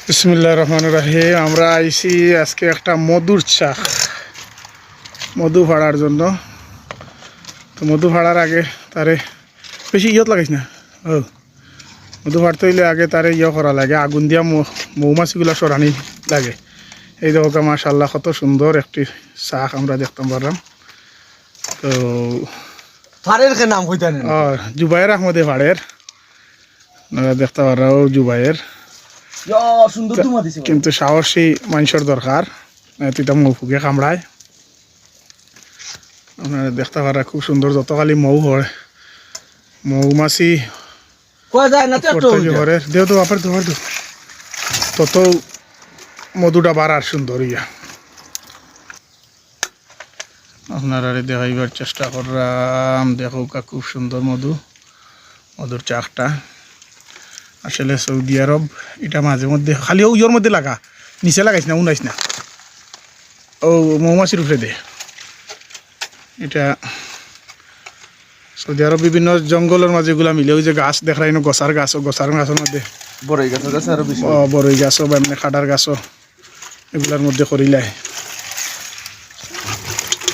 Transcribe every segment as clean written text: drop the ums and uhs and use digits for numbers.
বিসমিল্লাহির রহমানির রহিম। আমরা আইছি আজকে একটা মধুর চা মধু ফাড়ার জন্য। তো মধু ফাড়ার আগে তারে বেশি ইয়ত লাগাইছ না। মধু ফাড়তে হইলে আগে তারে করা লাগে, আগুন দিয়া মৌমাছিগুলো সরানি লাগে। এই দেখো মাশাআল্লাহ কত সুন্দর একটি চা আমরা দেখতাম পারলাম। তো নাম জুবাইর আহমদে ফাড়ের দেখতে পারাও জুবাইর, কিন্তু সাহসী মানুষের দরকার, তুইটা মৌফুকে কামড়ায়। আপনারা দেখতে পারা খুব সুন্দর, যত খালি মৌ হয় মৌমাছি দেহ তো বাপের তোমার তত মধুটা বাড়ার সুন্দর ইয়া। আপনারা দেখাইবার চেষ্টা করলাম, দেখো খুব সুন্দর মধুর চাকটা। আসলে সৌদি আরব এটা মাঝে মধ্যে খালি ইয়োর মধ্যে লাগা, নিচে লাগাইছ না, উনাইস না, ও মৌমাছির উপরে দে। এটা সৌদি আরব বিভিন্ন জঙ্গলের মাঝে এগুলা মিলে, ওই যে গাছ দেখাই না, গছার গাছ, গছার গাছের মধ্যে বড়ই গাছও বা এমনি খাটার গাছও এগুলার মধ্যে করিলাই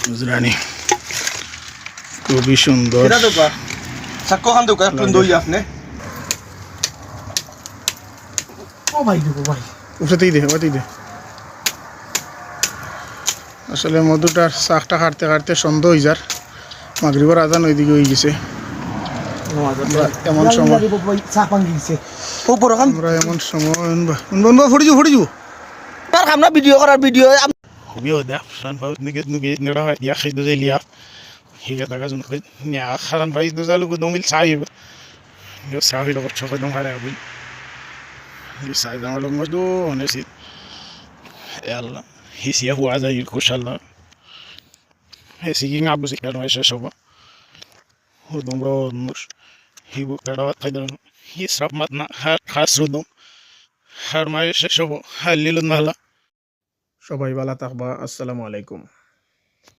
বুঝলানি। খুবই সুন্দর। আসলে মধুটার শাকটা কাটতে কাটতে সন্ধ্যা হয়ে যার, মাগরিবের আজান ওইদিকে হয়ে গেছে। এমন সময় ভিডিও করার video hisia huaza yirkushallah hesi ngabu sikano esha shoba hudomro nush hibu kadawat qadran hisrab matna khasrudum har ma esha shoba halilun mala সবাই ভালো থাকবা। আসসালামু আলাইকুম।